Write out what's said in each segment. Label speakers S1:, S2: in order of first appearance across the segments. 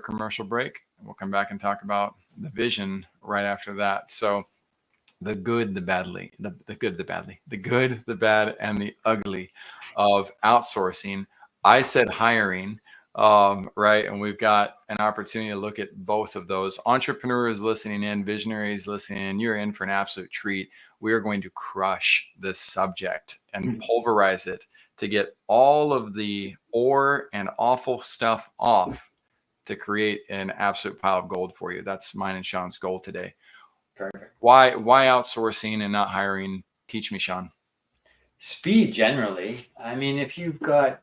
S1: commercial break. We'll come back and talk about the vision right after that. So the good, the badly, the good, the badly, the good, the bad, and the ugly of outsourcing. I said hiring, right? And we've got an opportunity to look at both of those. Entrepreneurs listening in, visionaries listening in, you're in for an absolute treat. We are going to crush this subject and pulverize it to get all of the ore and awful stuff off to create an absolute pile of gold for you. That's mine and Sean's goal today.
S2: Perfect.
S1: Why outsourcing and not hiring? Teach me, Sean.
S2: Speed generally. I mean, if you've got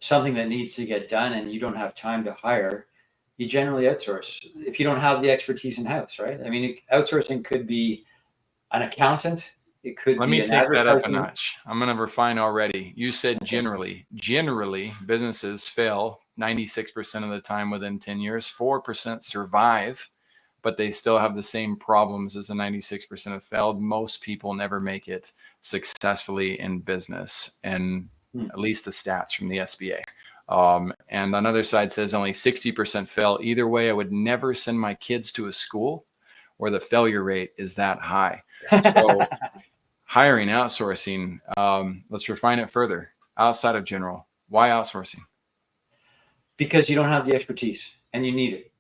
S2: something that needs to get done and you don't have time to hire, you generally outsource if you don't have the expertise in house, right? I mean, outsourcing could be an accountant. It could
S1: Let
S2: be
S1: me
S2: an
S1: take that up a
S2: advertising.
S1: notch. I'm going to refine already. You said generally businesses fail 96% of the time within 10 years. 4% survive, but they still have the same problems as the 96% have failed. Most people never make it successfully in business, and at least the stats from the SBA. And another side says only 60% fail. Either way, I would never send my kids to a school where the failure rate is that high. So hiring, outsourcing, let's refine it further. Outside of general, why outsourcing?
S2: Because you don't have the expertise and you need it.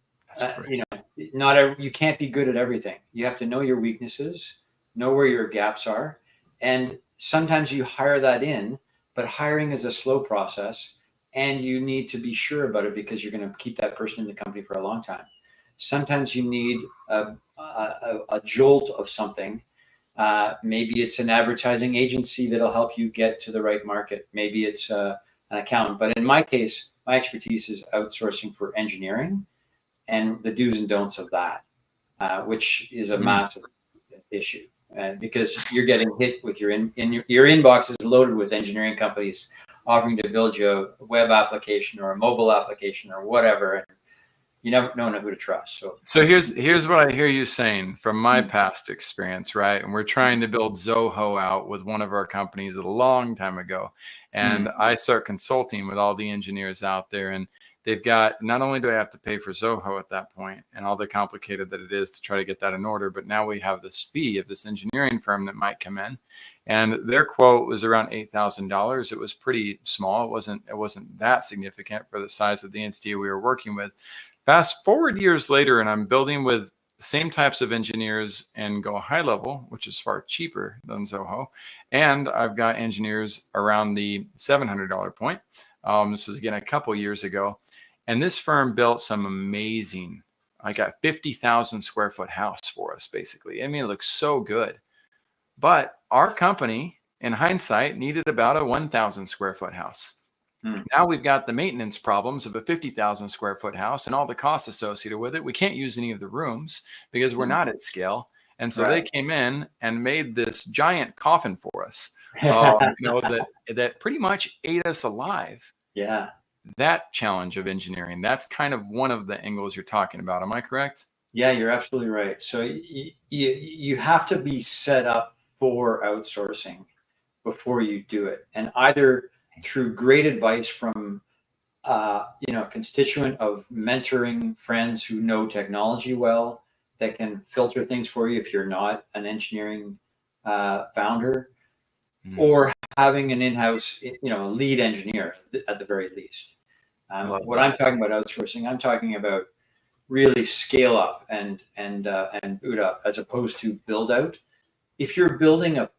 S2: You can't be good at everything. You have to know your weaknesses, know where your gaps are. And sometimes you hire that in, but hiring is a slow process and you need to be sure about it because you're going to keep that person in the company for a long time. Sometimes you need a jolt of something. Maybe it's an advertising agency that'll help you get to the right market. Maybe it's an accountant. But in my case, my expertise is outsourcing for engineering and the do's and don'ts of that, which is a massive issue. Because you're getting hit with your inbox is loaded with engineering companies offering to build you a web application or a mobile application or whatever. And you never know who to trust.
S1: So here's what I hear you saying from my past experience, right? And we're trying to build Zoho out with one of our companies a long time ago. And I start consulting with all the engineers out there, and they've got, not only do I have to pay for Zoho at that point and all the complicated that it is to try to get that in order, but now we have this fee of this engineering firm that might come in, and their quote was around $8,000. It was pretty small. It wasn't that significant for the size of the entity we were working with. Fast forward years later, and I'm building with the same types of engineers and go high level, which is far cheaper than Zoho. And I've got engineers around the $700 point. This was again a couple years ago. And this firm built some amazing, I got 50,000 square foot house for us, basically. I mean, it looks so good. But our company, in hindsight, needed about a 1,000 square foot house. Now we've got the maintenance problems of a 50,000 square foot house and all the costs associated with it. We can't use any of the rooms because we're not at scale. And so they came in and made this giant coffin for us, that pretty much ate us alive.
S2: Yeah.
S1: That challenge of engineering, that's kind of one of the angles you're talking about. Am I correct?
S2: Yeah, you're absolutely right. So you have to be set up for outsourcing before you do it. And either through great advice from a constituent of mentoring friends who know technology well, that can filter things for you if you're not an engineering founder, or having an in-house, lead engineer at the very least. What I'm talking about outsourcing, I'm talking about really scale up and boot up as opposed to build out. If you're building a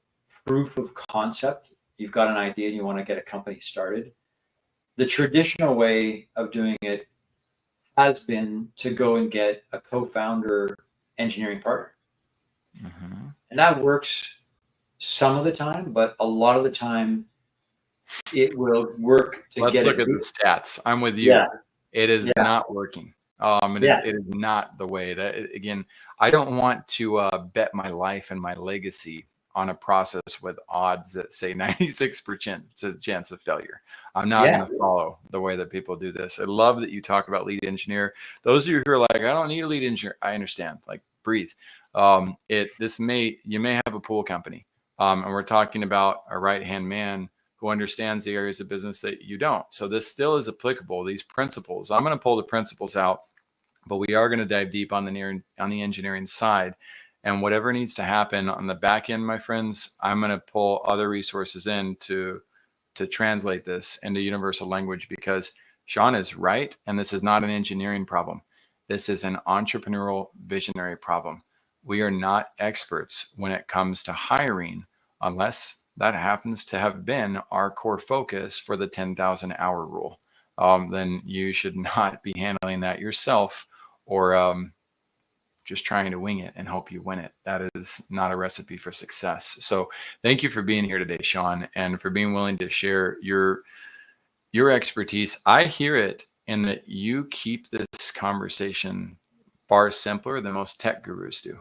S2: proof of concept, you've got an idea and you want to get a company started, the traditional way of doing it has been to go and get a co-founder engineering partner. And that works some of the time, but a lot of the time it will work to
S1: Let's look at the stats. I'm with you. Yeah. It is not working. It is not the way that, again, I don't want to bet my life and my legacy on a process with odds that say 96% chance of failure. I'm not going to follow the way that people do this. I love that you talk about lead engineer. Those of you who are like, I don't need a lead engineer. I understand. Like, breathe. You may have a pool company, and we're talking about a right-hand man who who understands the areas of business that you don't. So this still is applicable, these principles. I'm going to pull the principles out, but we are going to dive deep on the engineering side. And whatever needs to happen on the back end, my friends, I'm going to pull other resources in to translate this into universal language, because Sean is right. And this is not an engineering problem. This is an entrepreneurial visionary problem. We are not experts when it comes to hiring, unless that happens to have been our core focus for the 10,000 hour rule. Then you should not be handling that yourself, or just trying to wing it and hope you win it. That is not a recipe for success. So thank you for being here today, Sean, and for being willing to share your expertise. I hear it in that you keep this conversation far simpler than most tech gurus do.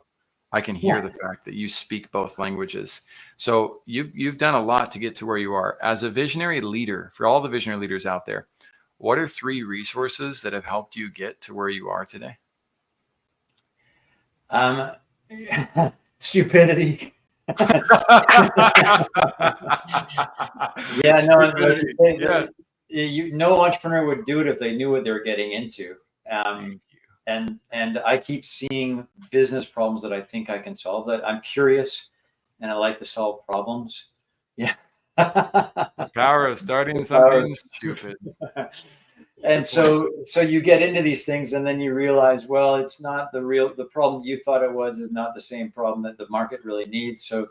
S1: I can hear the fact that you speak both languages. So you've done a lot to get to where you are. As a visionary leader, for all the visionary leaders out there, what are 3 resources that have helped you get to where you are today?
S2: Stupidity. No entrepreneur would do it if they knew what they were getting into. And I keep seeing business problems that I think I can solve. That I'm curious, and I like to solve problems. Yeah.
S1: Power of starting something stupid.
S2: And so you get into these things, and then you realize, well, it's not the problem you thought it was is not the same problem that the market really needs. So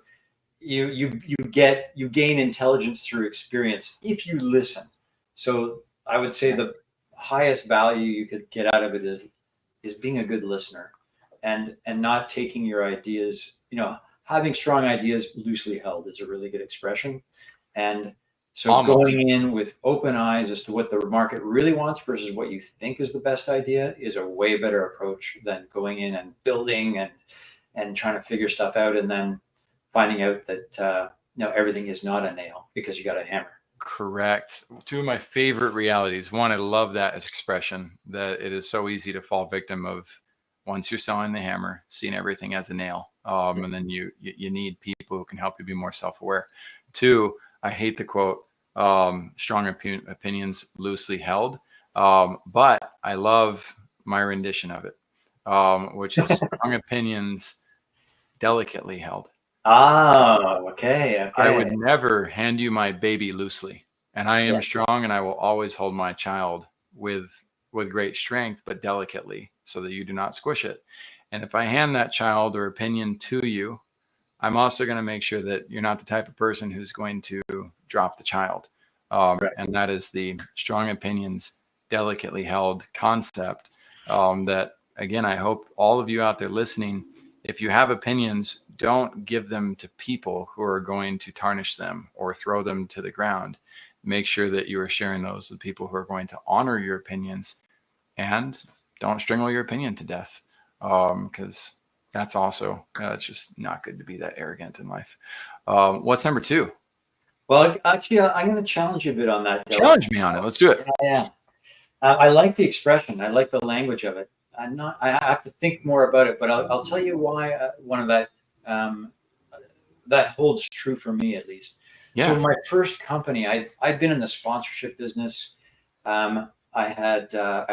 S2: you gain intelligence through experience if you listen. So I would say the highest value you could get out of it is being a good listener, and not taking your ideas, having strong ideas loosely held is a really good expression. And so going in with open eyes as to what the market really wants versus what you think is the best idea is a way better approach than going in and building and trying to figure stuff out and then finding out that everything is not a nail because you got a hammer.
S1: Correct. 2 of my favorite realities. One, I love that expression, that it is so easy to fall victim of, once you're selling the hammer, seeing everything as a nail. And then you need people who can help you be more self-aware. 2, I hate the quote, strong opinions loosely held. But I love my rendition of it, which is strong opinions delicately held.
S2: Okay.
S1: I would never hand you my baby loosely, and I am strong, and I will always hold my child with great strength, but delicately, so that you do not squish it. And if I hand that child or opinion to you, I'm also going to make sure that you're not the type of person who's going to drop the child. And that is the strong opinions delicately held concept, that, again, I hope all of you out there listening, if you have opinions, don't give them to people who are going to tarnish them or throw them to the ground. Make sure that you are sharing those with people who are going to honor your opinions, and don't strangle your opinion to death, because that's also, it's just not good to be that arrogant in life. What's number 2?
S2: Well, actually, I'm going to challenge you a bit on that.
S1: Challenge me on it. Let's do it.
S2: Yeah. I like the expression. I like the language of it. I have to think more about it, but I'll tell you why one of that holds true for me, at least. Yeah. So my first company, I'd been in the sponsorship business. I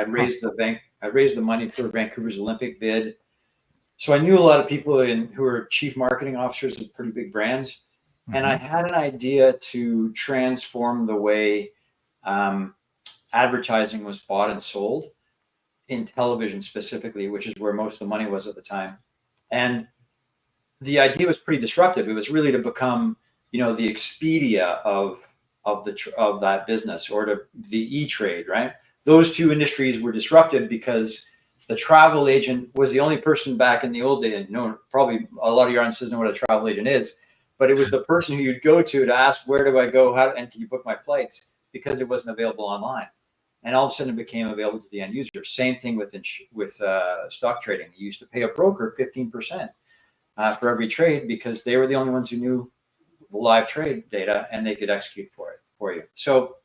S2: raised the money for Vancouver's Olympic bid. So I knew a lot of people who were chief marketing officers of pretty big brands. And I had an idea to transform the way advertising was bought and sold in television specifically, which is where most of the money was at the time. And the idea was pretty disruptive. It was really to become, the Expedia of that business, or to the E-Trade, right? Those 2 industries were disrupted because the travel agent was the only person back in the old day, and probably a lot of your audience doesn't know what a travel agent is, but it was the person who you'd go to ask, where do I go? And can you book my flights? Because it wasn't available online. And all of a sudden it became available to the end user. Same thing with stock trading. You used to pay a broker 15% for every trade, because they were the only ones who knew the live trade data, and they could execute for you. So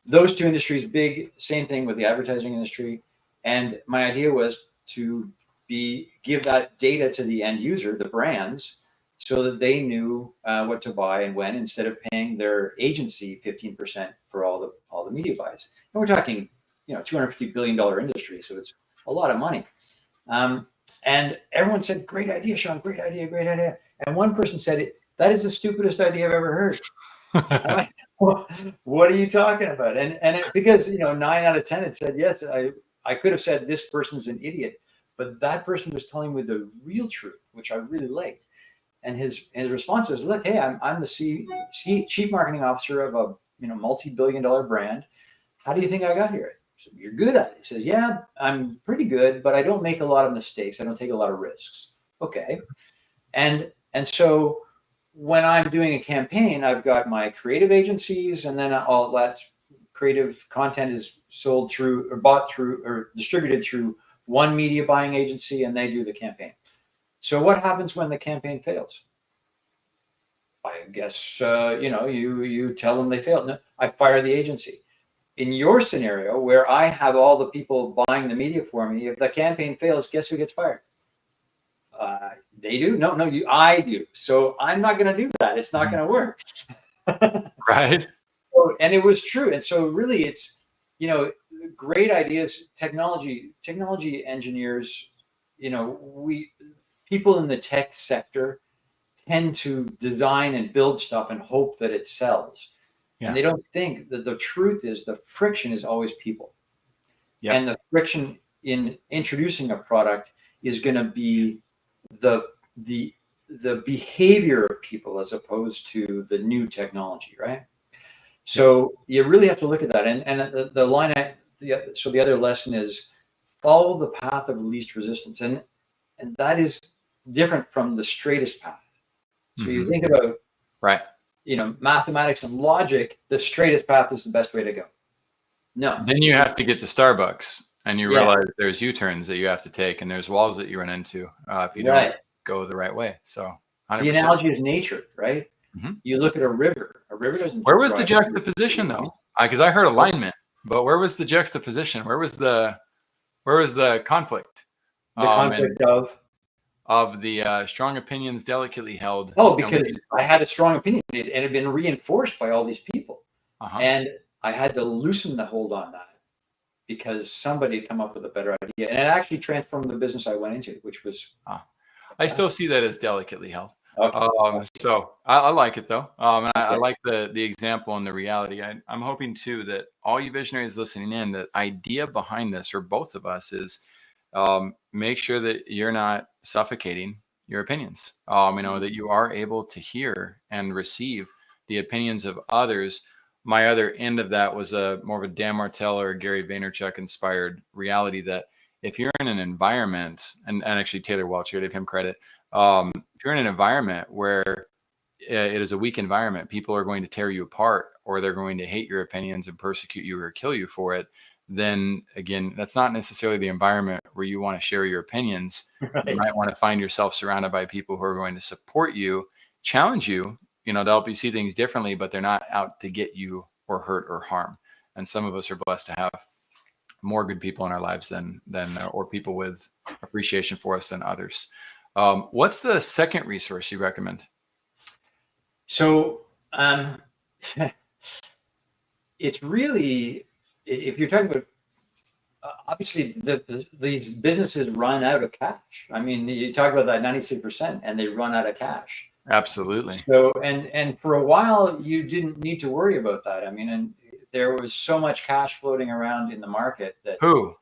S2: those 2 industries, big. Same thing with the advertising industry. And my idea was to give that data to the end user, the brands, so that they knew what to buy and when, instead of paying their agency 15% for all the media buys. And we're talking, $250 billion industry, so it's a lot of money. And everyone said, "Great idea, Sean! Great idea, great idea." And one person said, "That is the stupidest idea I've ever heard." I'm like, "What are you talking about?" Because 9 out of 10 had said yes. I could have said this person's an idiot, but that person was telling me the real truth, which I really liked. And his response was, "Look, hey, I'm the chief marketing officer of a multi-billion-dollar brand. How do you think I got here?" So, "You're good at it." He says, "Yeah, I'm pretty good, but I don't make a lot of mistakes. I don't take a lot of risks." Okay. And so when I'm doing a campaign, I've got my creative agencies, and then all that creative content is sold through or bought through or distributed through one media buying agency, and they do the campaign. So what happens when the campaign fails? I guess you tell them they failed. No, I fire the agency. In your scenario, where I have all the people buying the media for me, if the campaign fails, guess who gets fired? They do? No, I do. So I'm not going to do that. It's not going to work.
S1: Right.
S2: And it was true. And so really it's, great ideas, technology engineers, people in the tech sector tend to design and build stuff and hope that it sells. Yeah. And they don't think that the truth is the friction is always people. Yep. And the friction in introducing a product is going to be the behavior of people as opposed to the new technology, right? So you really have to look at that. And the line, so the other lesson is follow the path of least resistance. And that is different from the straightest path. So you think about,
S1: right,
S2: mathematics and logic, the straightest path is the best way to go. No.
S1: Then you have to get to Starbucks and you realize there's U-turns that you have to take and there's walls that you run into if you don't go the right way. So 100%.
S2: The analogy is nature, right? You look at a river. A river doesn't.
S1: Where was the juxtaposition though? Because I heard alignment, but where was the juxtaposition? Where was the conflict?
S2: The conflict
S1: of the strong opinions delicately held.
S2: Oh, because I had a strong opinion and it had been reinforced by all these people. And I had to loosen the hold on that because somebody had come up with a better idea. And it actually transformed the business I went into, which was...
S1: I still see that as delicately held.
S2: Okay.
S1: So I like it though. And I like the example and the reality. I'm hoping too that all you visionaries listening in, the idea behind this for both of us is make sure that you're not suffocating your opinions. That you are able to hear and receive the opinions of others. My other end of that was more of a Dan Martell or Gary Vaynerchuk inspired reality that if you're in an environment, and actually Taylor Welch here, to give him credit, if you're in an environment where it is a weak environment, people are going to tear you apart or they're going to hate your opinions and persecute you or kill you for it, then again, that's not necessarily the environment where you want to share your opinions. Right. You might want to find yourself surrounded by people who are going to support you, challenge you, to help you see things differently, but they're not out to get you or hurt or harm. And some of us are blessed to have more good people in our lives than or people with appreciation for us than others. What's the second resource you recommend?
S2: So it's really, if you're talking about, obviously these businesses run out of cash. I mean, you talk about that 96% and they run out of cash.
S1: Absolutely.
S2: So, and for a while you didn't need to worry about that. I mean, and there was so much cash floating around in the market that
S1: who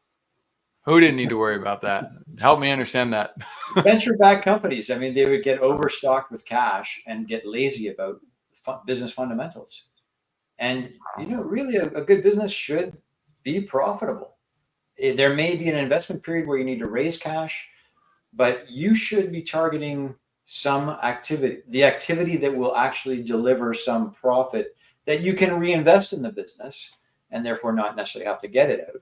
S1: didn't need to worry about that? Help me understand that.
S2: Venture-backed companies. I mean, they would get overstocked with cash and get lazy about business fundamentals. And, really a good business should be profitable. There may be an investment period where you need to raise cash, but you should be targeting some activity, the activity that will actually deliver some profit that you can reinvest in the business and therefore not necessarily have to get it out.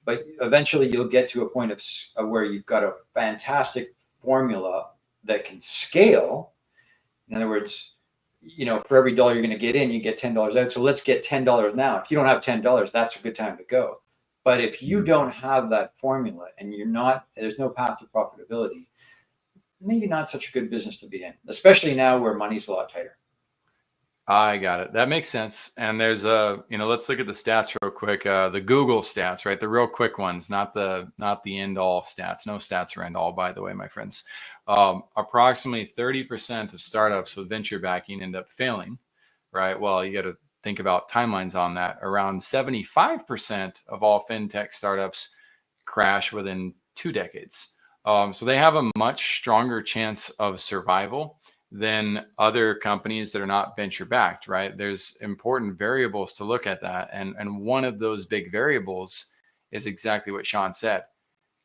S2: But eventually you'll get to a point of where you've got a fantastic formula that can scale. In other words, for every $1 you're going to get in, you get $10 out. So let's get $10 now. If you don't have $10, that's a good time to go. But if you don't have that formula and there's no path to profitability, maybe not such a good business to be in, especially now where money's a lot tighter.
S1: I got it. That makes sense. And there's let's look at the stats real quick. The Google stats, right? The real quick ones, not the end all stats. No stats are end all, by the way, my friends. Approximately 30% of startups with venture backing end up failing, right? Well, you got to think about timelines on that. Around 75% of all fintech startups crash within 2 decades. So they have a much stronger chance of survival than other companies that are not venture backed, right? There's important variables to look at that. And one of those big variables is exactly what Sean said,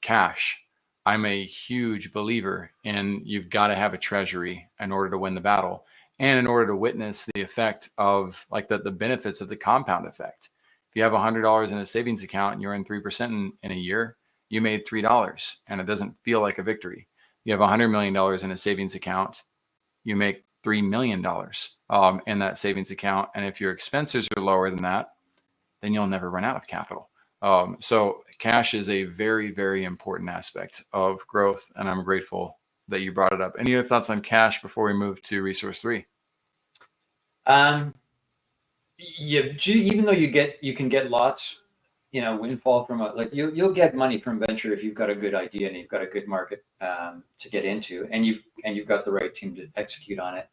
S1: cash. I'm a huge believer in you've got to have a treasury in order to win the battle and in order to witness the effect of like the benefits of the compound effect. If you have $100 in a savings account and you're in 3% in a year, you made $3 and it doesn't feel like a victory. You have $100 million in a savings account, you make $3 million in that savings account. And if your expenses are lower than that, then you'll never run out of capital. So cash is a very, very important aspect of growth. And I'm grateful that you brought it up. Any other thoughts on cash before we move to resource 3?
S2: Yeah, even though you can get lots, windfall from you'll get money from venture if you've got a good idea and you've got a good market to get into, and you've got the right team to execute on it.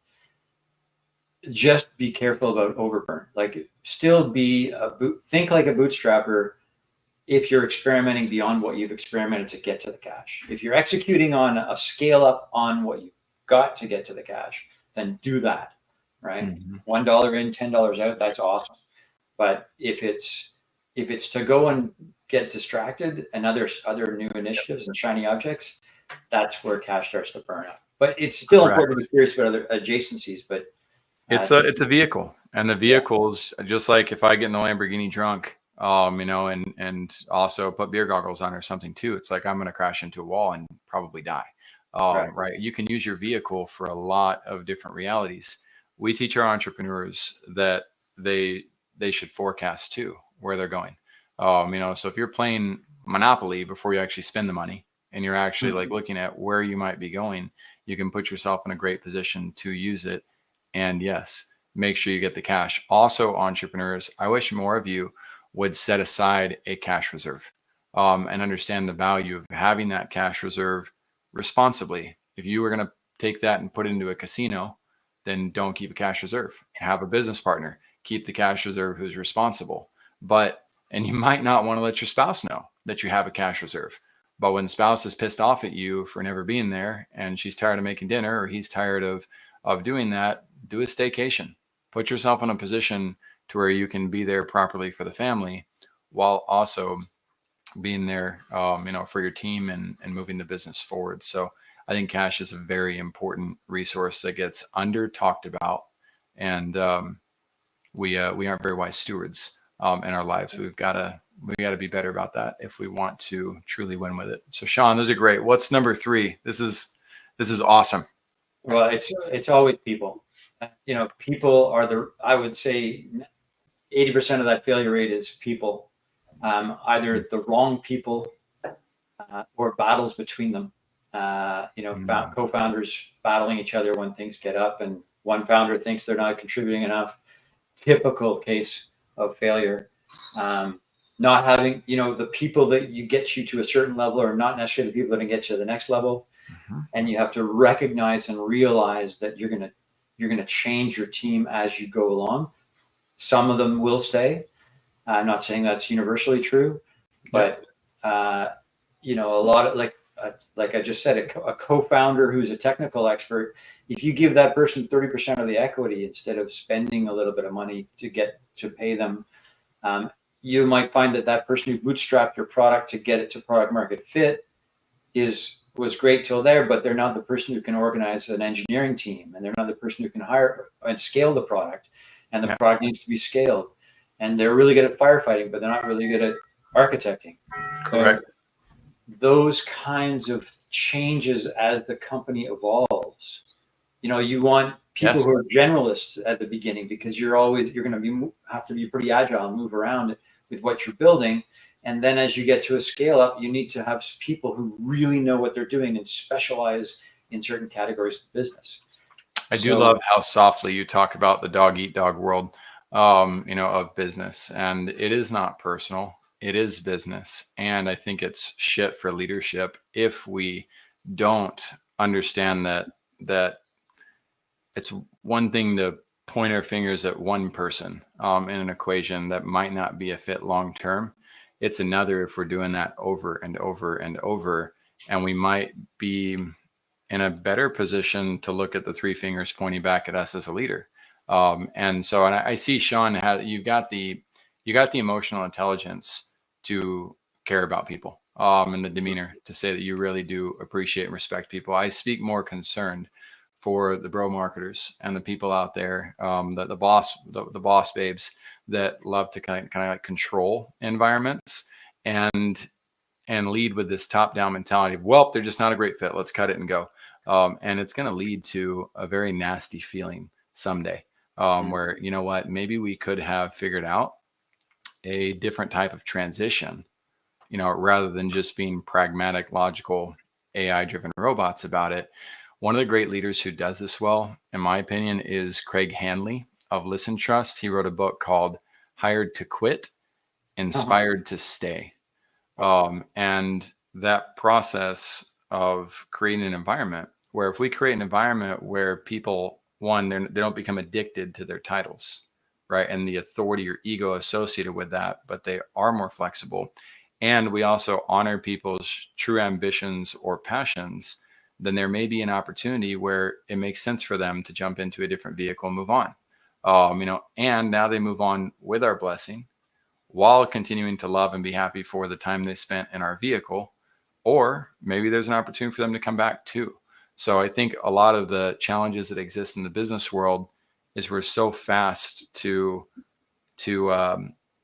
S2: Just be careful about overburn. Like, still think like a bootstrapper if you're experimenting beyond what you've experimented to get to the cash. If you're executing on a scale up on what you've got to get to the cash, then do that, right? $1 in, $10 out, that's awesome. But if it's to go and get distracted and other new initiatives and shiny objects, that's where cash starts to burn up. But it's still important to be curious about other adjacencies. But
S1: it's a vehicle, and the vehicles, just like if I get in a Lamborghini drunk, and also put beer goggles on or something too, it's like I'm going to crash into a wall and probably die. Right. You can use your vehicle for a lot of different realities. We teach our entrepreneurs that they should forecast too where they're going. So if you're playing Monopoly before you actually spend the money and you're actually like looking at where you might be going, you can put yourself in a great position to use it. And yes, make sure you get the cash. Also, entrepreneurs, I wish more of you would set aside a cash reserve and understand the value of having that cash reserve responsibly. If you were going to take that and put it into a casino, then don't keep a cash reserve. Have a business partner. Keep the cash reserve who's responsible. And you might not want to let your spouse know that you have a cash reserve. But when spouse is pissed off at you for never being there and she's tired of making dinner or he's tired of doing that, do a staycation. Put yourself in a position to where you can be there properly for the family while also being there, for your team and moving the business forward. So I think cash is a very important resource that gets under talked about. And we aren't very wise stewards in our lives. We got to be better about that if we want to truly win with it. So Sean, those are great. What's number 3? This is awesome.
S2: Well, it's always people. People are I would say 80% of that failure rate is people, either the wrong people or battles between them. Co-founders battling each other when things get up and one founder thinks they're not contributing enough. Typical case of failure. Not having, the people that get you to a certain level are not necessarily the people that get you to the next level. And you have to recognize and realize that you're going to change your team as you go along. Some of them will stay. I'm not saying that's universally true, but a lot of like I just said, a co-founder who's a technical expert, if you give that person 30% of the equity instead of spending a little bit of money to pay them, you might find that person who bootstrapped your product to get it to product market fit was great till there, but they're not the person who can organize an engineering team, and they're not the person who can hire and scale the product, and the product needs to be scaled. And they're really good at firefighting, but they're not really good at architecting.
S1: Correct.
S2: So those kinds of changes as the company evolves. You want people who are generalists at the beginning, because you're going to have to be pretty agile and move around with what you're building. And then as you get to a scale up, you need to have people who really know what they're doing and specialize in certain categories of business.
S1: I do love how softly you talk about the dog eat dog world, of business, and it is not personal. It is business, and I think it's shit for leadership if we don't understand that it's one thing to point our fingers at one person in an equation that might not be a fit long term. It's another if we're doing that over and over and over, and we might be in a better position to look at the three fingers pointing back at us as a leader. And I see, Sean, how you got the emotional intelligence to care about people, and the demeanor to say that you really do appreciate and respect people. I speak more concerned for the bro marketers and the people out there, the boss babes that love to kind of like control environments and lead with this top down mentality of, well, they're just not a great fit. Let's cut it and go. And it's going to lead to a very nasty feeling someday, where, you know what, maybe we could have figured out a different type of transition, rather than just being pragmatic, logical, AI driven robots about it. One of the great leaders who does this well, in my opinion, is Craig Hanley of Listen Trust. He wrote a book called Hired to Quit, Inspired to Stay. And that process of creating an environment where, if we create an environment where people, one, they don't become addicted to their titles, right, and the authority or ego associated with that, but they are more flexible, and we also honor people's true ambitions or passions, then there may be an opportunity where it makes sense for them to jump into a different vehicle and move on. And now they move on with our blessing, while continuing to love and be happy for the time they spent in our vehicle. Or maybe there's an opportunity for them to come back too. So I think a lot of the challenges that exist in the business world is we're so fast to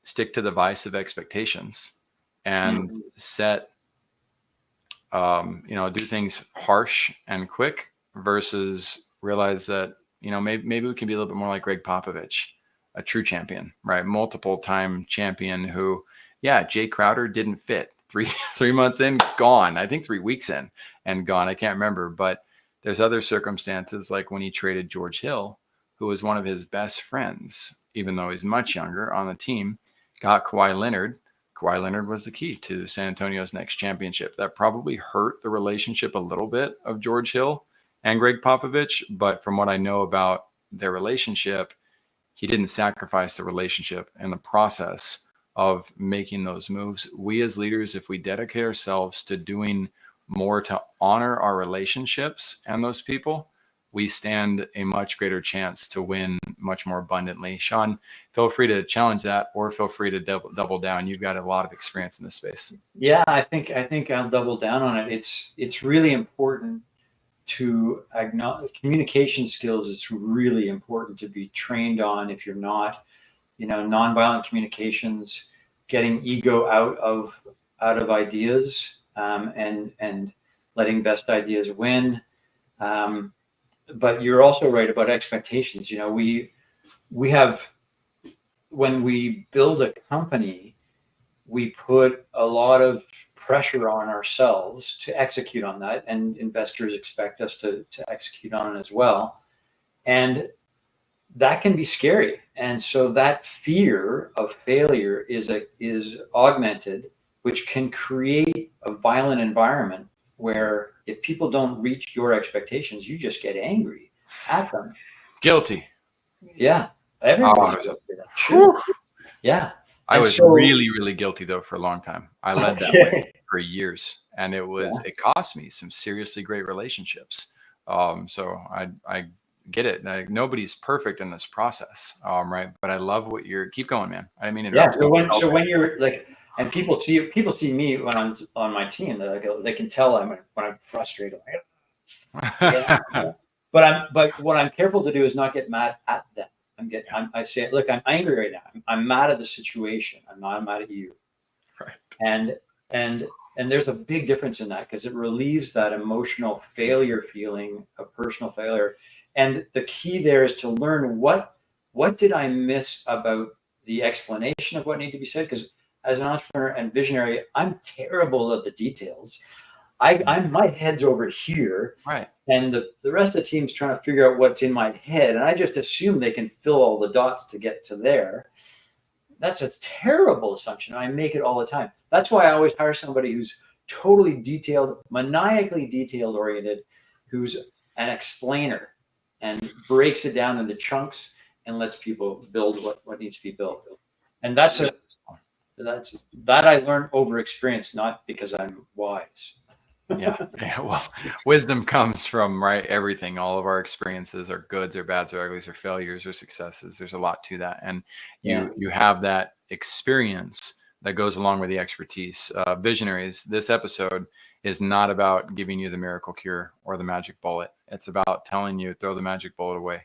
S1: stick to the vice of expectations and set, do things harsh and quick, versus realize that, maybe we can be a little bit more like Greg Popovich, a true champion, right? Multiple time champion who, Jay Crowder didn't fit. Three months in, gone. I think 3 weeks in and gone. I can't remember, but there's other circumstances, like when he traded George Hill, who was one of his best friends, even though he's much younger, on the team, got Kawhi Leonard. Kawhi Leonard was the key to San Antonio's next championship. That probably hurt the relationship a little bit of George Hill and Greg Popovich, but from what I know about their relationship, he didn't sacrifice the relationship in the process of making those moves. We as leaders, if we dedicate ourselves to doing more to honor our relationships and those people, we stand a much greater chance to win much more abundantly. Sean, feel free to challenge that, or feel free to double down. You've got a lot of experience in this space.
S2: Yeah, I think I'll double down on it. It's really important to acknowledge communication skills. Is really important to be trained on. If you're not, nonviolent communications, getting ego out of ideas, and letting best ideas win. But you're also right about expectations. We have, when we build a company, we put a lot of pressure on ourselves to execute on that, and investors expect us to execute on it as well. And that can be scary. And so that fear of failure is augmented, which can create a violent environment where, if people don't reach your expectations, you just get angry at them.
S1: Guilty.
S2: Yeah. Everybody's guilty. Yeah.
S1: I was really, really guilty though for a long time. I led that way for years, and it cost me some seriously great relationships. So I get it. Like, nobody's perfect in this process, right? But I love what keep going, man. I didn't mean to interrupt.
S2: Yeah. So when you're like, and people see me when I'm on my team, they can tell when I'm frustrated. But what I'm careful to do is not get mad at them. I say, look, I'm angry right now. I'm mad at the situation. I'm not mad at you.
S1: Right.
S2: And there's a big difference in that, because it relieves that emotional failure feeling of personal failure. And the key there is to learn what did I miss about the explanation of what needed to be said? Because as an entrepreneur and visionary, I'm terrible at the details. my head's over here,
S1: Right.
S2: and the rest of the team's trying to figure out what's in my head, and I just assume they can fill all the dots to get to there. That's a terrible assumption. I make it all the time. That's why I always hire somebody who's totally detailed, maniacally detailed oriented, who's an explainer and breaks it down into chunks and lets people build what needs to be built. And that I learned over experience, not because I'm wise.
S1: Yeah. Well, wisdom comes from, right, everything. All of our experiences are goods or bads or uglies or failures or successes. There's a lot to that. And you have that experience that goes along with the expertise. Visionaries, this episode is not about giving you the miracle cure or the magic bullet. It's about telling you, throw the magic bullet away,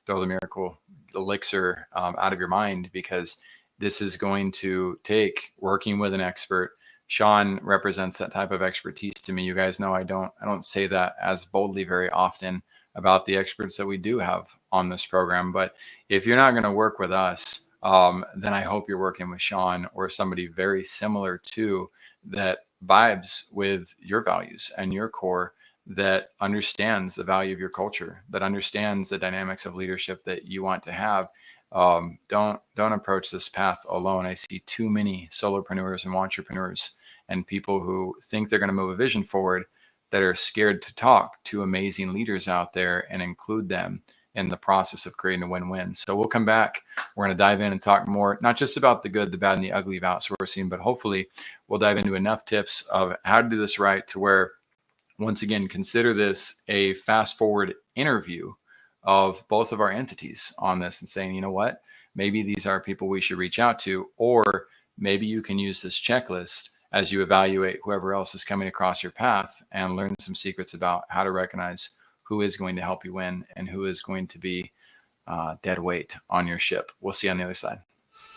S1: throw the miracle elixir out of your mind, because this is going to take working with an expert. Sean represents that type of expertise to me. You guys know I don't say that as boldly very often about the experts that we do have on this program. But if you're not going to work with us, then I hope you're working with Sean or somebody very similar to that vibes with your values and your core, that understands the value of your culture, that understands the dynamics of leadership that you want to have. Don't approach this path alone. I see too many solopreneurs and entrepreneurs and people who think they're going to move a vision forward that are scared to talk to amazing leaders out there and include them in the process of creating a win-win. So we'll come back. We're going to dive in and talk more, not just about the good, the bad, and the ugly of outsourcing, but hopefully we'll dive into enough tips of how to do this right to where, once again, consider this a fast forward interview of both of our entities on this and saying, you know what, maybe these are people we should reach out to, or maybe you can use this checklist as you evaluate whoever else is coming across your path and learn some secrets about how to recognize who is going to help you win and who is going to be dead weight on your ship. We'll see you on the other side.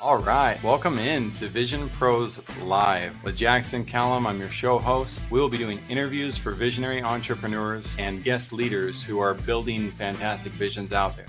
S1: All right. Welcome in to Vision Pros Live with Jackson Calame. I'm your show host. We will be doing interviews for visionary entrepreneurs and guest leaders who are building fantastic visions out there.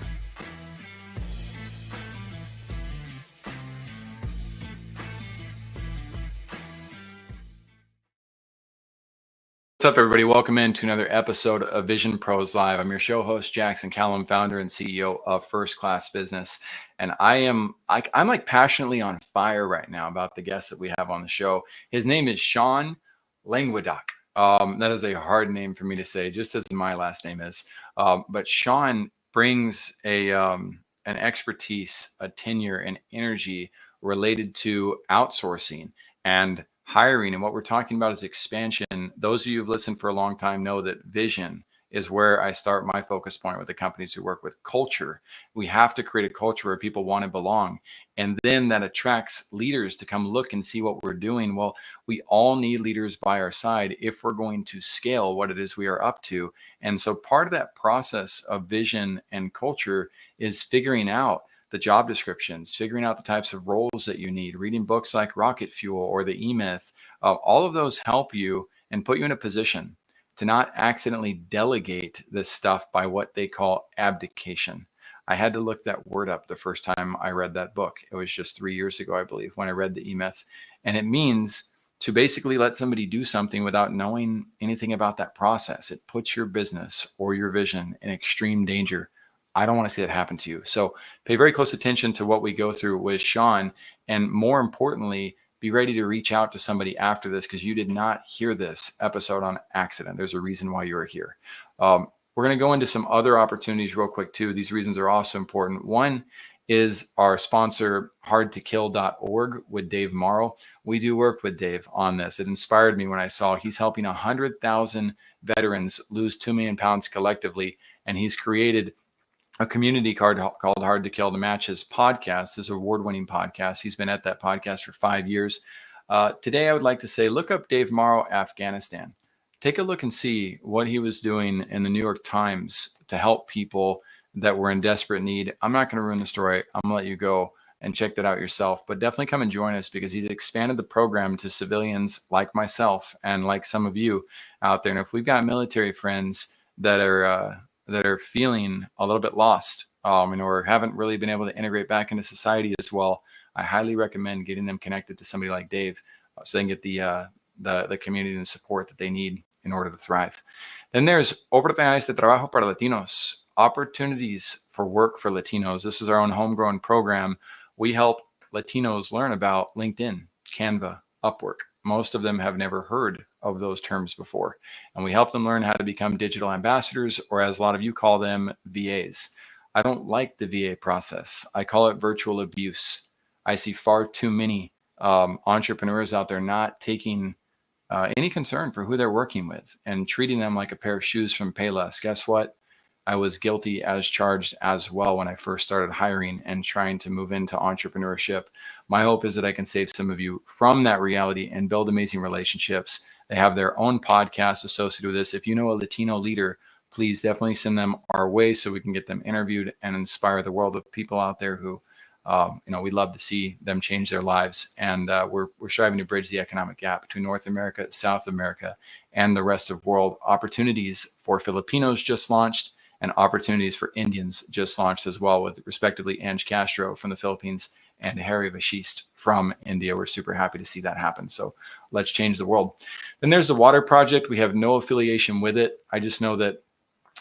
S1: What's up, everybody? Welcome in to another episode of Vision Pros Live. I'm your show host, Jackson Calame, founder and CEO of First Class Business. And I'm like passionately on fire right now about the guest that we have on the show. His name is Sean Languedoc. That is a hard name for me to say, just as my last name is. But Sean brings an expertise, a tenure, and energy related to outsourcing and hiring. And what we're talking about is expansion. Those of you who've listened for a long time know that vision is where I start my focus point with the companies who work with culture. We have to create a culture where people want to belong. And then that attracts leaders to come look and see what we're doing. Well, we all need leaders by our side if we're going to scale what it is we are up to. And so part of that process of vision and culture is figuring out the job descriptions, figuring out the types of roles that you need, reading books like Rocket Fuel or The E-Myth. All of those help you and put you in a position to not accidentally delegate this stuff by what they call abdication. I had to look that word up the first time I read that book. It was just 3 years ago, I believe, when I read The E-Myth. And it means to basically let somebody do something without knowing anything about that process. It puts your business or your vision in extreme danger. I don't want to see that happen to you. So pay very close attention to what we go through with Sean. And more importantly, be ready to reach out to somebody after this, because you did not hear this episode on accident. There's a reason why you're here. We're going to go into some other opportunities real quick too. These reasons are also important. One is our sponsor, hardtokill.org, with Dave Morrow. We do work with Dave on this. It inspired me when I saw he's helping 100,000 veterans lose 2 million pounds collectively. And he's created a community called Hard to Kill to match his podcast, his award-winning podcast. He's been at that podcast for 5 years. Today, I would like to say, look up Dave Morrow, Afghanistan. Take a look and see what he was doing in the New York Times to help people that were in desperate need. I'm not going to ruin the story. I'm going to let you go and check that out yourself. But definitely come and join us, because he's expanded the program to civilians like myself and like some of you out there. And if we've got military friends that are feeling a little bit lost, or haven't really been able to integrate back into society as well, I highly recommend getting them connected to somebody like Dave, so they can get the community and support that they need in order to thrive. Then there's Oportunidades de Trabajo para Latinos, opportunities for work for Latinos. This is our own homegrown program. We help Latinos learn about LinkedIn, Canva, Upwork. Most of them have never heard of those terms before. And we help them learn how to become digital ambassadors, or as a lot of you call them, VAs. I don't like the VA process. I call it virtual abuse. I see far too many entrepreneurs out there not taking any concern for who they're working with and treating them like a pair of shoes from Payless. Guess what? I was guilty as charged as well when I first started hiring and trying to move into entrepreneurship. My hope is that I can save some of you from that reality and build amazing relationships. They have their own podcast associated with this. If you know a Latino leader, please definitely send them our way so we can get them interviewed and inspire the world of people out there who, we'd love to see them change their lives. And we're striving to bridge the economic gap between North America, South America, and the rest of the world. Opportunities for Filipinos just launched, and opportunities for Indians just launched as well, with respectively Ange Castro from the Philippines and Harry Vashist from India. We're super happy to see that happen. So let's change the world. Then there's the water project. We have no affiliation with it. I just know that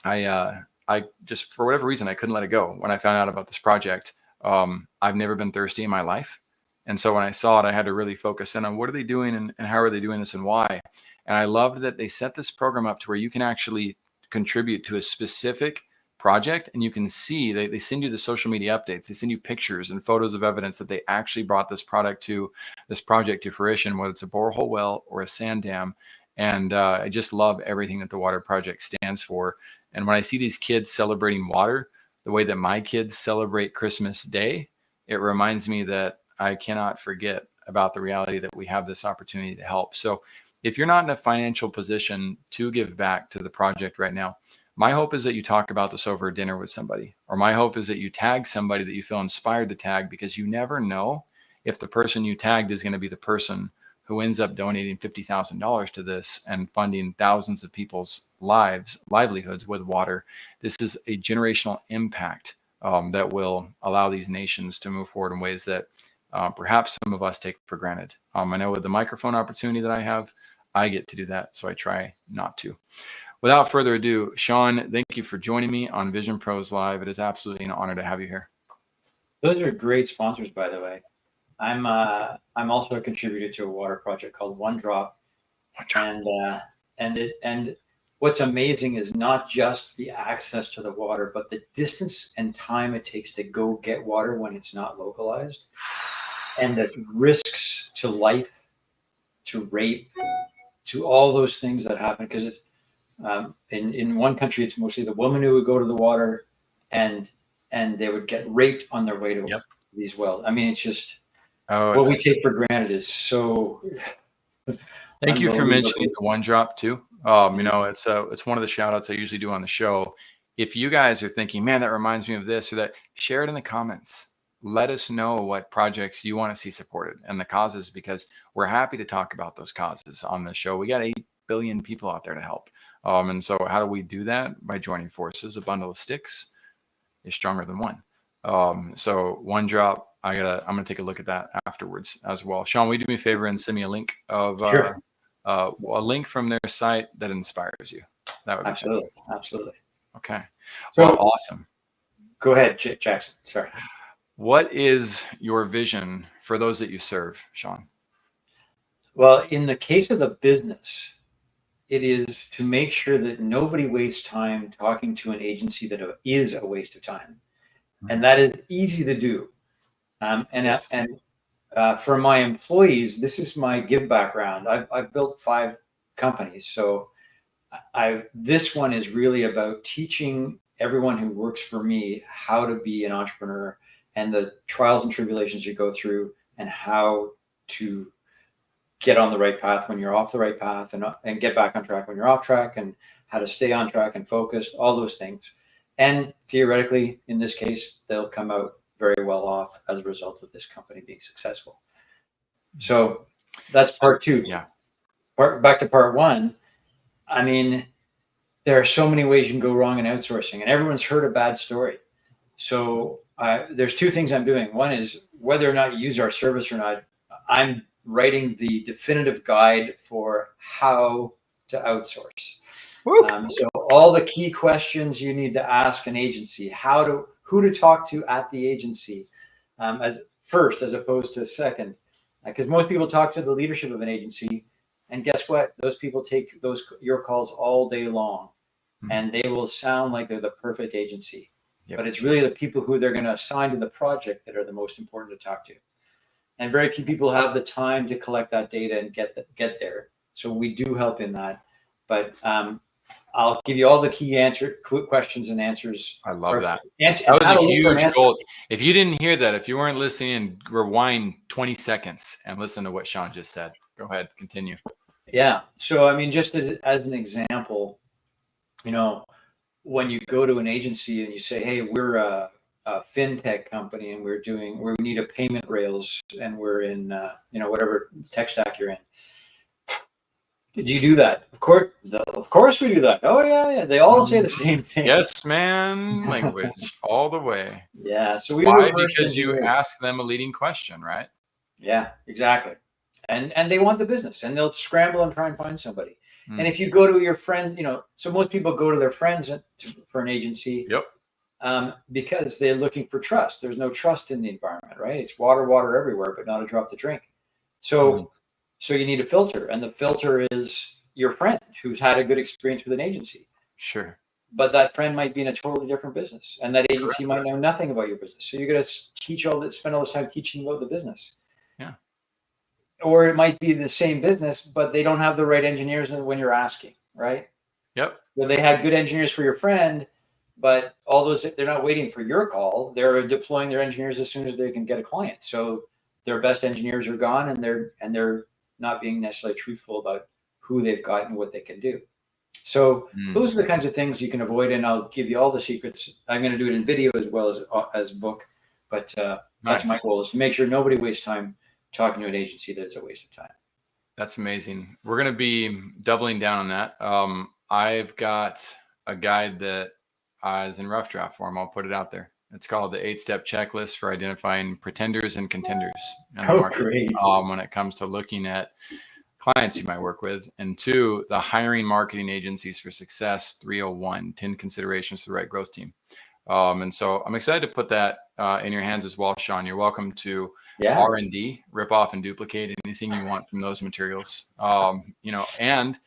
S1: I just, for whatever reason, I couldn't let it go when I found out about this project. I've never been thirsty in my life. And so when I saw it, I had to really focus in on what are they doing and how are they doing this and why. And I loved that they set this program up to where you can actually contribute to a specific project, and you can see they send you the social media updates. They send you pictures and photos of evidence that they actually brought this project to fruition, whether it's a borehole well or a sand dam. And I just love everything that the water project stands for. And when I see these kids celebrating water the way that my kids celebrate Christmas Day, it reminds me that I cannot forget about the reality that we have this opportunity to help. So if you're not in a financial position to give back to the project right now, my hope is that you talk about this over dinner with somebody, or my hope is that you tag somebody that you feel inspired to tag, because you never know if the person you tagged is going to be the person who ends up donating $50,000 to this and funding thousands of people's livelihoods with water. This is a generational impact that will allow these nations to move forward in ways that perhaps some of us take for granted. I know with the microphone opportunity that I have, I get to do that, so I try not to. Without further ado, Sean, thank you for joining me on Vision Pros Live. It is absolutely an honor to have you here.
S2: Those are great sponsors, by the way. I'm also a contributor to a water project called One Drop, and what's amazing is not just the access to the water, but the distance and time it takes to go get water when it's not localized, and the risks to life, to rape, to all those things that happen. Because in one country, it's mostly the woman who would go to the water, and they would get raped on their way to these wells. I mean, it's just what we take for granted is so.
S1: Thank you for mentioning the One Drop too. It's one of the shout outs I usually do on the show. If you guys are thinking, man, that reminds me of this or that, share it in the comments. Let us know what projects you want to see supported and the causes, because we're happy to talk about those causes on the show. We got 8 billion people out there to help. And so how do we do that? By joining forces. A bundle of sticks is stronger than one. So One Drop, I'm going to take a look at that afterwards as well. Sean, will you do me a favor and send me a link of a link from their site that inspires you? That would be
S2: absolutely.
S1: Okay. So, well, awesome.
S2: Go ahead, Jackson. Sorry.
S1: What is your vision for those that you serve, Sean?
S2: Well, in the case of the business, it is to make sure that nobody wastes time talking to an agency that is a waste of time. And that is easy to do. For my employees, this is my give background. I've built 5 companies. So this one is really about teaching everyone who works for me how to be an entrepreneur and the trials and tribulations you go through, and how to get on the right path when you're off the right path, and get back on track when you're off track, and how to stay on track and focused, all those things. And theoretically, in this case, they'll come out very well off as a result of this company being successful. So that's part 2.
S1: Yeah.
S2: Back to part 1. I mean, there are so many ways you can go wrong in outsourcing, and everyone's heard a bad story. So there's 2 things I'm doing. One is, whether or not you use our service or not, I'm writing the definitive guide for how to outsource.
S1: Woo!
S2: So all the key questions you need to ask an agency, who to talk to at the agency, as first as opposed to second, because most people talk to the leadership of an agency, and guess what? Those people take your calls all day long, and they will sound like they're the perfect agency. Yep. But it's really the people who they're going to assign to the project that are the most important to talk to. And very few people have the time to collect that data and get there. So we do help in that. But I'll give you all the key questions and answers.
S1: I love that. That was a huge goal. If you didn't hear that, if you weren't listening, rewind 20 seconds and listen to what Sean just said. Go ahead, continue.
S2: Yeah. So, I mean, just as an example, you know, when you go to an agency and you say, hey, we're a fintech company and we need a payment rails and we're in, whatever tech stack you're in. Did you do that? Of course we do that. Oh yeah. They all say the same thing.
S1: Yes, man. Language all the way.
S2: Yeah. So
S1: why? Because you ask them a leading question, right?
S2: Yeah, exactly. And they want the business, and they'll scramble and try and find somebody. And if you go to your friends, so most people go to their friends for an agency.
S1: Yep.
S2: Because they're looking for trust. There's no trust in the environment, right? It's water everywhere, but not a drop to drink. So you need a filter, and the filter is your friend who's had a good experience with an agency.
S1: Sure.
S2: But that friend might be in a totally different business, and that agency might know nothing about your business. So you're going to spend all this time teaching about the business.
S1: Yeah.
S2: Or it might be the same business, but they don't have the right engineers when you're asking, right?
S1: Yep.
S2: So they had good engineers for your friend, but they're not waiting for your call. They're deploying their engineers as soon as they can get a client. So their best engineers are gone, and they're not being necessarily truthful about who they've got and what they can do. So those are the kinds of things you can avoid, and I'll give you all the secrets. I'm going to do it in video as well as book, but that's my goal, is to make sure nobody wastes time talking to an agency that's a waste of time.
S1: That's amazing. We're going to be doubling down on that. I've got a guide that is in rough draft form. I'll put it out there. It's called the 8-step checklist for identifying pretenders and contenders in the market.
S2: Great.
S1: When it comes to looking at clients you might work with, and 2, the hiring marketing agencies for success 301, 10 considerations for the right growth team. And so I'm excited to put that in your hands as well, Sean. You're welcome to R&D, rip off and duplicate anything you want from those materials, and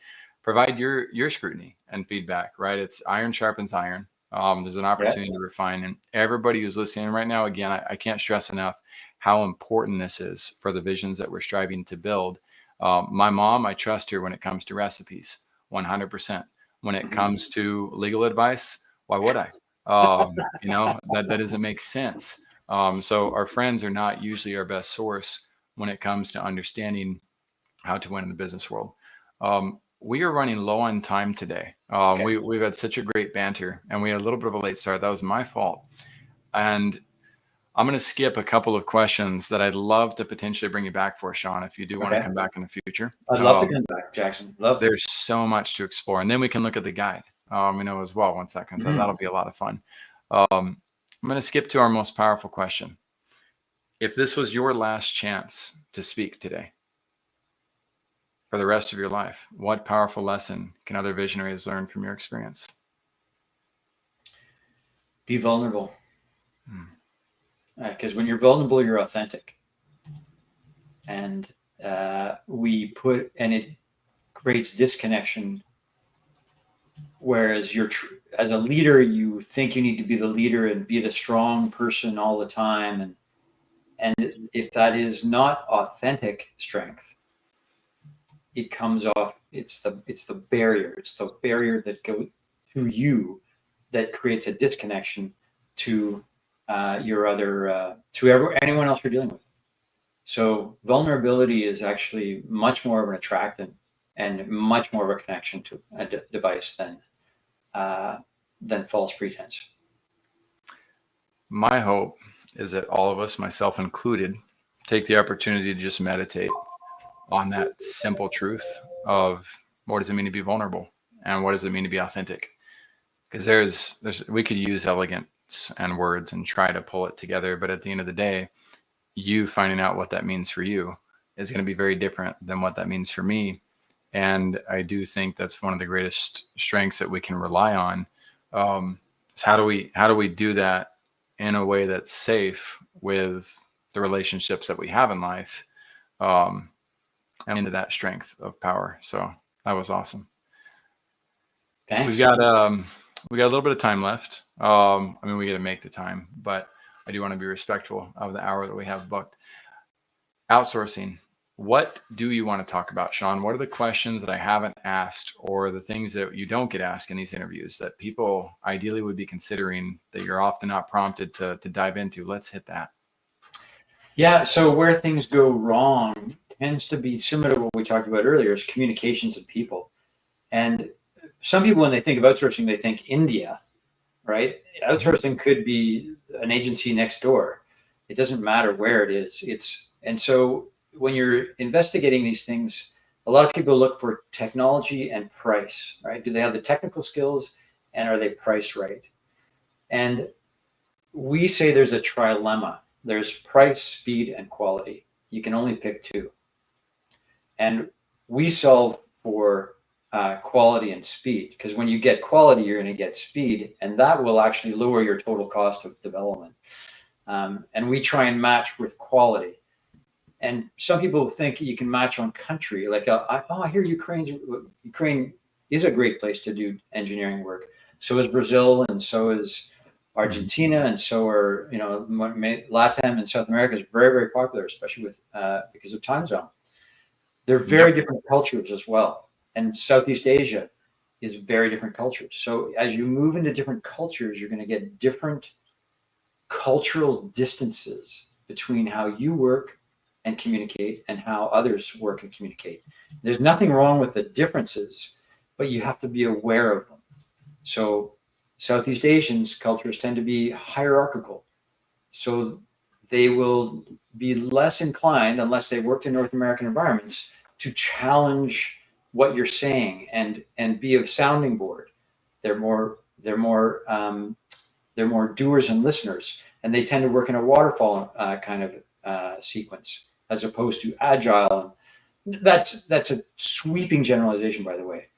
S1: provide your scrutiny and feedback, right? It's iron sharpens iron. There's an opportunity to refine, and everybody who's listening right now, again, I can't stress enough how important this is for the visions that we're striving to build. My mom, I trust her when it comes to recipes, 100%. When it comes to legal advice, why would I? That doesn't make sense. So our friends are not usually our best source when it comes to understanding how to win in the business world. We are running low on time today. We've had such a great banter, and we had a little bit of a late start. That was my fault. And I'm going to skip a couple of questions that I'd love to potentially bring you back for, Sean, if you do want to come back in the future.
S2: I'd love to come back, Jackson.
S1: There's so much to explore. And then we can look at the guide, as well. Once that comes out, that'll be a lot of fun. I'm going to skip to our most powerful question. If this was your last chance to speak today for the rest of your life, what powerful lesson can other visionaries learn from your experience?
S2: Be vulnerable. Because when you're vulnerable, you're authentic. And it creates disconnection. Whereas as a leader, you think you need to be the leader and be the strong person all the time. And if that is not authentic strength, it comes off. It's the barrier. It's the barrier that goes through you that creates a disconnection to anyone else you're dealing with. So vulnerability is actually much more of an attractant and much more of a connection to a device than false pretense. My hope is that all of us, myself included, take the opportunity to just meditate on that simple truth of what does it mean to be vulnerable and what does it mean to be authentic? Because we could use elegance and words and try to pull it together, but at the end of the day, you finding out what that means for you is going to be very different than what that means for me.
S1: And I do think that's one of the greatest strengths that we can rely on. Is how do we do that in a way that's safe with the relationships that we have in life, and into that strength of power. So that was awesome.
S2: Thanks.
S1: We got a little bit of time left. I mean, we got to make the time, but I do want to be respectful of the hour that we have booked. Outsourcing. What do you want to talk about, Sean? What are the questions that I haven't asked, or the things that you don't get asked in these interviews that people ideally would be considering that you're often not prompted to dive into? Let's hit that.
S2: Yeah. So where things go wrong tends to be similar to what we talked about earlier, is communications of people. And some people, when they think of outsourcing, they think India, right? Outsourcing could be an agency next door. It doesn't matter where it is. And so when you're investigating these things, a lot of people look for technology and price, right? Do they have the technical skills, and are they priced right? And we say there's a trilemma. There's price, speed, and quality. You can only pick two. And we solve for quality and speed, because when you get quality, you're going to get speed, and that will actually lower your total cost of development. And we try and match with quality. And some people think you can match on country. Like, I hear Ukraine is a great place to do engineering work. So is Brazil, and so is Argentina, and so are, LATAM and South America is very, very popular, especially with because of time zone. They're very different cultures as well. And Southeast Asia is very different cultures. So as you move into different cultures, you're going to get different cultural distances between how you work and communicate and how others work and communicate. There's nothing wrong with the differences, but you have to be aware of them. So Southeast Asians' cultures tend to be hierarchical. So they will be less inclined, unless they worked in North American environments, to challenge what you're saying and be a sounding board. They're more doers and listeners, and they tend to work in a waterfall kind of sequence, as opposed to agile. That's a sweeping generalization, by the way.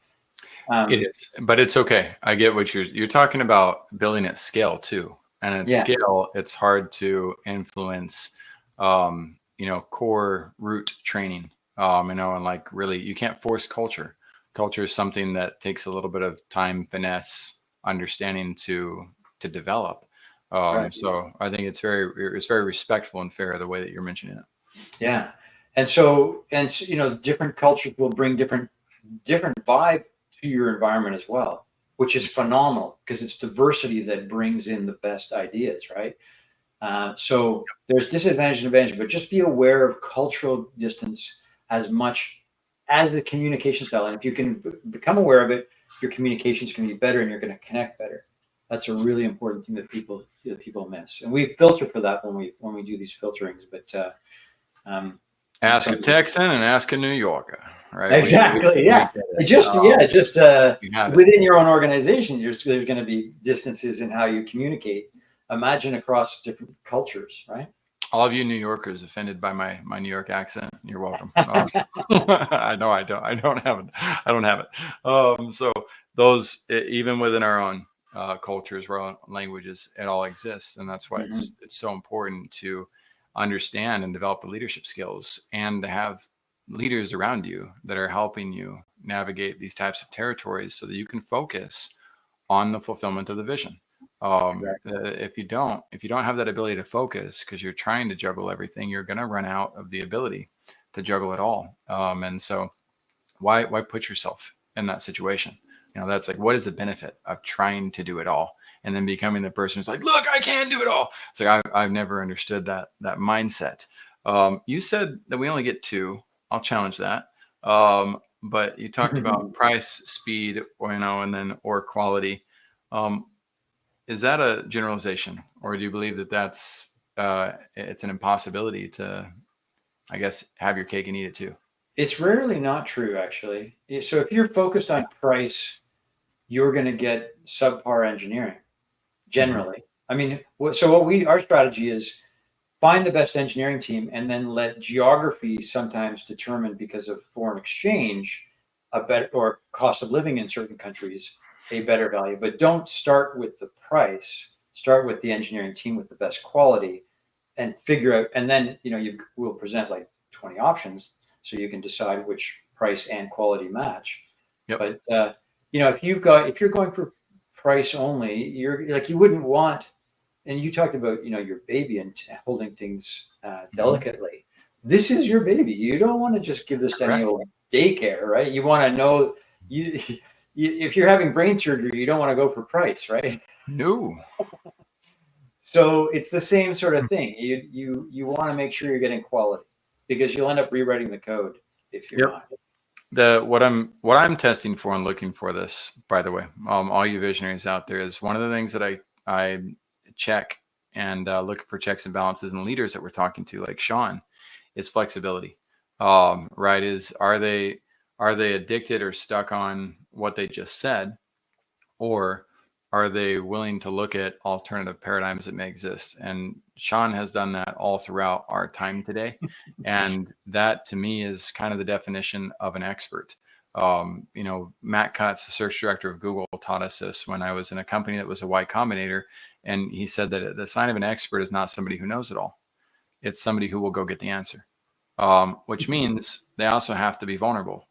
S1: It is, but it's okay. I get what you're talking about, building at scale too. And at scale, it's hard to influence, core root training, and like really, you can't force culture. Culture is something that takes a little bit of time, finesse, understanding to develop.
S2: Right.
S1: So I think it's very respectful and fair the way that you're mentioning it.
S2: Yeah. And different cultures will bring different vibe to your environment as well, which is phenomenal, because it's diversity that brings in the best ideas, right? So there's disadvantage and advantage, but just be aware of cultural distance as much as the communication style. And if you can become aware of it, your communications can be better, and you're going to connect better. That's a really important thing that people miss. And we filter for that when we do these filterings. But
S1: ask a Texan and ask a New Yorker, right?
S2: Exactly. Within your own organization, there's going to be distances in how you communicate. Imagine across different cultures, right?
S1: All of you New Yorkers offended by my New York accent, you're welcome. I know I don't have it. So those, even within our own cultures, our own languages, it all exists, and that's why it's so important to understand and develop the leadership skills, and to have leaders around you that are helping you navigate these types of territories, so that you can focus on the fulfillment of the vision. If you don't have that ability to focus, because you're trying to juggle everything, you're going to run out of the ability to juggle it all. And so why put yourself in that situation? That's like, what is the benefit of trying to do it all and then becoming the person who's like, look, I can do it all? It's like, I've never understood that mindset. You said that we only get two. I'll challenge that. But you talked about price, speed, or quality. Is that a generalization, or do you believe that that's it's an impossibility to, I guess, have your cake and eat it too?
S2: It's rarely not true, actually. So if you're focused on price, you're going to get subpar engineering generally. I mean, our strategy is find the best engineering team, and then let geography sometimes determine, because of foreign exchange, a better, or cost of living in certain countries, a better value. But don't start with the price. Start with the engineering team with the best quality, and figure out. And then we'll present like 20 options, so you can decide which price and quality match.
S1: Yep.
S2: But if you're going for price only, you wouldn't want. And you talked about your baby and holding things delicately. This is your baby. You don't want to just give this to any old daycare, right? You want to know if you're having brain surgery, you don't want to go for price, right?
S1: No.
S2: So it's the same sort of thing. You want to make sure you're getting quality, because you'll end up rewriting the code if you're not.
S1: What I'm testing for and looking for this, by the way, all you visionaries out there, is one of the things that I check and look for checks and balances in leaders that we're talking to, like Sean, is flexibility. Right? Are they addicted or stuck on what they just said, or are they willing to look at alternative paradigms that may exist? And Sean has done that all throughout our time today. And that to me is kind of the definition of an expert. Matt Cutts, the search director of Google, taught us this when I was in a company that was a Y Combinator. And he said that the sign of an expert is not somebody who knows it all. It's somebody who will go get the answer, which means they also have to be vulnerable.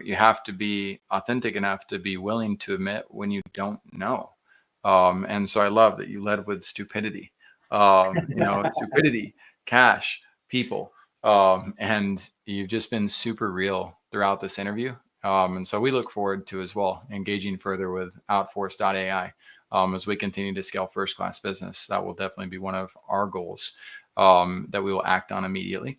S1: You have to be authentic enough to be willing to admit when you don't know. And so I love that you led with stupidity, stupidity, cash, people. And you've just been super real throughout this interview. And so we look forward to as well engaging further with Outforce.ai as we continue to scale first-class business. That will definitely be one of our goals that we will act on immediately.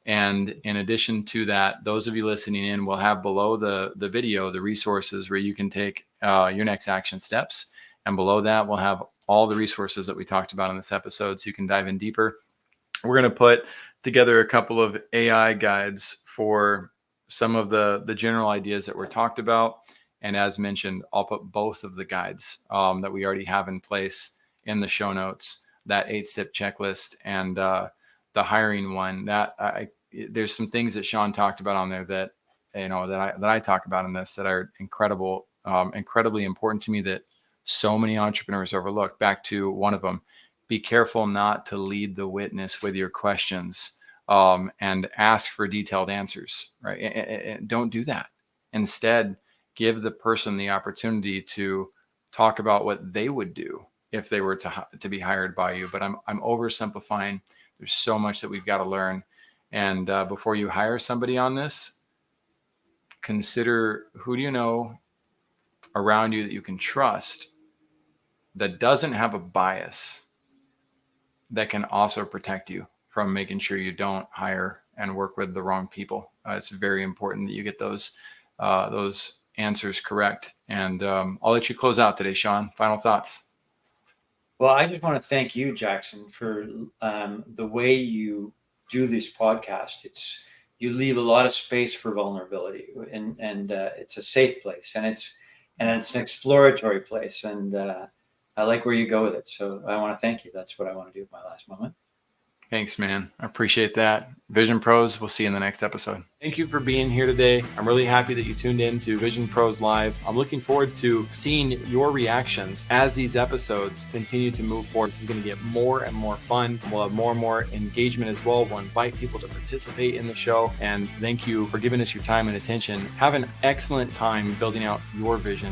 S1: And in addition to that, those of you listening in will have below the video the resources where you can take your next action steps. And below that, we'll have all the resources that we talked about in this episode, so you can dive in deeper. We're going to put together a couple of AI guides for some of the general ideas that were talked about. And as mentioned, I'll put both of the guides that we already have in place in the show notes, that 8-step checklist and the hiring one. There's some things that Sean talked about on there that I talk about in this that are incredibly important to me, that so many entrepreneurs overlook. Back to one of them: be careful not to lead the witness with your questions and ask for detailed answers. Right? And don't do that. Instead, give the person the opportunity to talk about what they would do if they were to be hired by you. But I'm oversimplifying. There's so much that we've got to learn. And before you hire somebody on this, consider, who do you know around you that you can trust that doesn't have a bias, that can also protect you from making sure you don't hire and work with the wrong people. It's very important that you get those answers correct. And I'll let you close out today, Sean. Final thoughts.
S2: Well, I just want to thank you, Jackson, for the way you do this podcast. You leave a lot of space for vulnerability, and it's a safe place, and it's an exploratory place, and I like where you go with it. So I want to thank you. That's what I want to do with my last moment.
S1: Thanks, man. I appreciate that. Vision Pros, we'll see you in the next episode. Thank you for being here today. I'm really happy that you tuned in to Vision Pros Live. I'm looking forward to seeing your reactions as these episodes continue to move forward. This is going to get more and more fun. We'll have more and more engagement as well. We'll invite people to participate in the show. And thank you for giving us your time and attention. Have an excellent time building out your vision.